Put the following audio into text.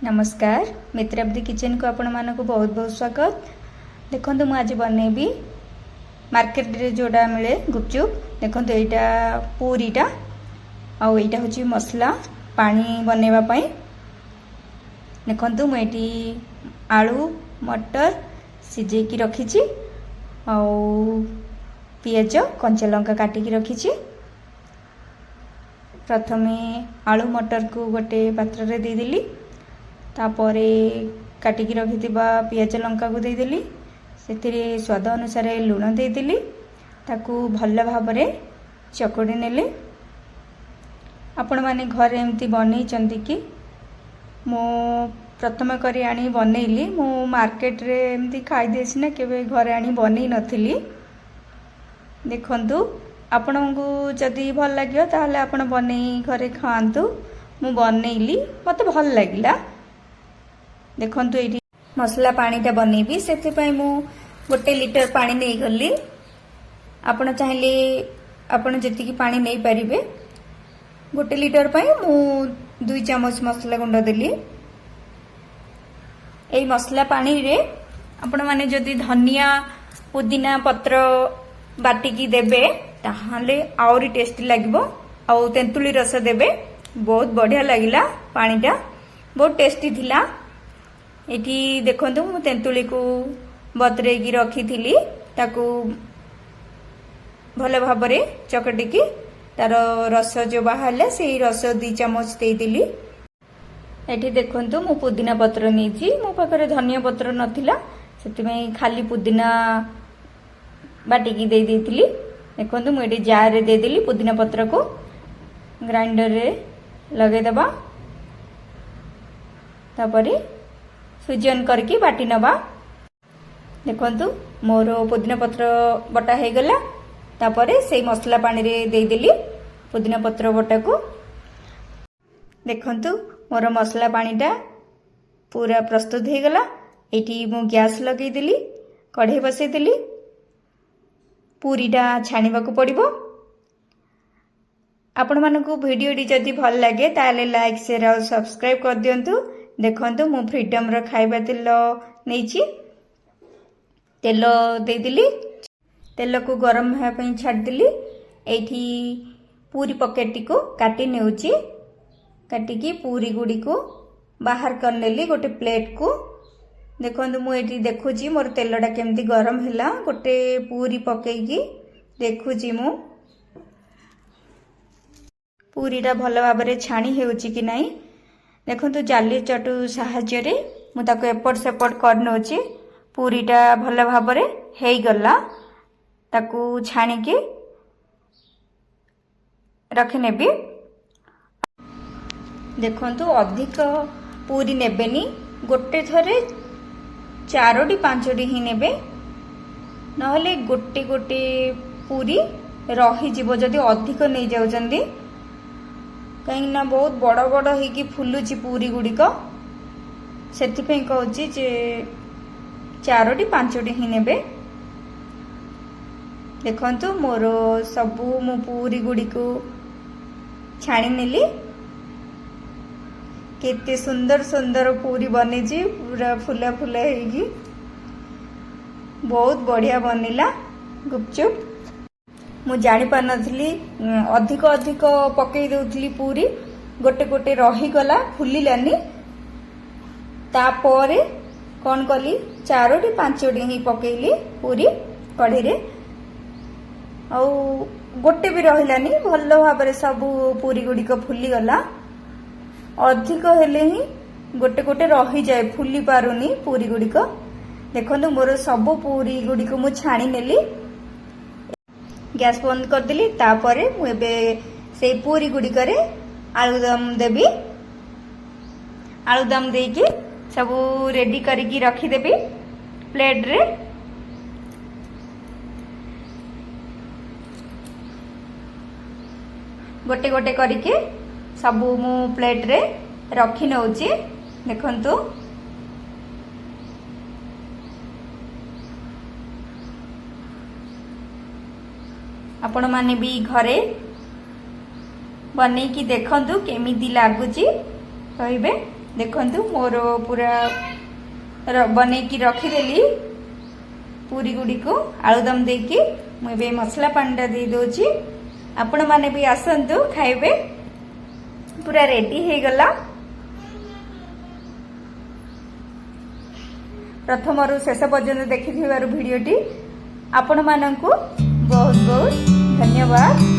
नमस्कार मित्राब्दी किचन को आपण मानक बहुत बहुत स्वागत। देखो मु आज बनैबी मार्केट रे जोड़ा मिले गुपचुप। देखो यहाँ पूरीटा आईटा हूँ मसला पानी बनैबा पाई। देखो मुझे आलू मटर सिझेकी रखी पियाज कंचा लंका काटिकी रखी। प्रथमे आलू मटर को गोटे पात्र रे देदेली, तापरे काटिकी रखिथिबा पियाज लंका को देदेली, सेथिरे स्वाद अनुसार लुण देदेली, ताकू भल भाबरे चकड़ी नेले। आपण माने घरे एमती बनै चंती कि मो प्रथम करी आनी बनैली। मो मार्केट रे एमती खाई देसी ना, केबे घरे आनी बनै नथिली। देखंतु आपनको जदि भल लागियो ताहले आपण बनै घरे खांतु। मु बनैली, मते भल लागिला। देखंतु एठी मसला पानीटा बनैबी, सेथिपाई मु 1 लिटर पानी नै गली। आपण चाहिले आपण जतिकी पानी नै परिबे। 1 लिटर पाई मु 2 चम्मच मसला गुंड देली। एई मसला पानी रे आपण माने जदि धनिया पुदीना पत्र बाटिकी देबे ताहाले आउरी टेस्टी लागिबो। आउ तेंतुली रस देबे, बहुत बढ़िया लागिला। पानीटा बहुत टेस्टी थिला। एठी देखंतु मु तेंतुली को बतरेकी रखी ताकू भल भाबरे चकटिकी तार रस जो बाहरला से रस 2 चम्मच देइदिली। एठी देखंतु मु पुदीना पत्र नेची, मो पाखरे धनिया पत्र नथिला, सेतिमे खाली पुदीना बाटिकी दे देइथिली। देखंतु मु एठी जार रे दे देली पुदीना पत्र को, ग्राइंडर रे लगे दबा, तापरे सुजन करके बाटी नबा। देखंतु मोर पुदीना पत्र बटा हे गला। तापरे से मसला पानी रे दे देली पुदीना पत्र बटा को। देखंतु मोर मसला पानीटा पूरा प्रस्तुत हे गला। एठी मु गैस लगे देली, कढ़ाई बसे देली। पूरीटा छाणीबा को पड़िबो। आपण मानकु वीडियो डी जदि भल लागे ताले लाइक शेयर और सब्सक्राइब कर दियंतु। देखंतु मु फ्रीडम रो खाइबा तेल नेची, तेल दे दिली, तेल को गरम होया पई छाड़ दिली। एठी पूरी पकेटी को काटी नेउची, काटिकी पूरी गुडी को बाहर कर नेली गोटे प्लेट को। देखंतु मु एठी देखुची मोर तेलडा केमती गरम हैला। गोटे पूरी पकेकी देखुची मु पूरीटा भल भाबरे छाणी हेउची कि नाही। देखंतु जाली चटू साहाय्य रे मु ताको एपट सेपट कर नोची। पूरीटा भल भाबरे हेई गला, ताकू छाणी के रखि नेबी। देखंतु अधिक पूरी नेबेनी, गोटे थरे 4टी 5टी ही नेबे, नहले गोटे गोटे पूरी रही जीवो जदि अधिक नै जाउचंदी। कहीं ना बहुत बड़ बड़ होगी फुलुची पूरी गुड़िक, से कहूँ जे 4टी 5टी ही नेबे। देखंतु मोर सबू मु पूरी गुड़िक छाणी नेली। केते सुंदर सुंदर पूरी बनी, पूरा फुला फुला होगी, बहुत बढ़िया बनिला गुपचुप। मु जानी पार नथली, अधिक अधिक पकई देउथली पूरी, गोटे गोटे रही गला, फुलिलानी। तापरे कौन कली 4टी 5टी ही पकईली पूरी कढ़ी रे, आउ गोटे भी रहिलानी। भल भाबरे सब पूरी गुड़िक फुली गला। अधिक हेले ही गोटे गोटे रही जाए, फुली पारुनी पूरी गुड़िक। देखंतु मोर सब पूरी गुड़िक मु छाणी नेली, गैस बंद कर दिली। तापरे मु एबे से पूरी गुड़िक रे आलूदम देबी। आलूदम देकी सब रेडी करिकी रखी देबी प्लेट रे। गोटे गोटे करिके सब मु प्लेट रे रखी नउची। देखंतु आपण माने भी घरे बनै की देखंतु केमिति लागुची कहबे। देखंतु मोर पूरा बनैकी रखीदेली पूरी गुड़ी को आलुदम देकी मुझे मसला पानी दे दौची। आपण माने भी आसंतु खाइबे। पूरा रेडी हो गला। प्रथम रु शेष पर्यंत देखि भिडियोटी आपण मानकु बहुत बहुत धन्यवाद।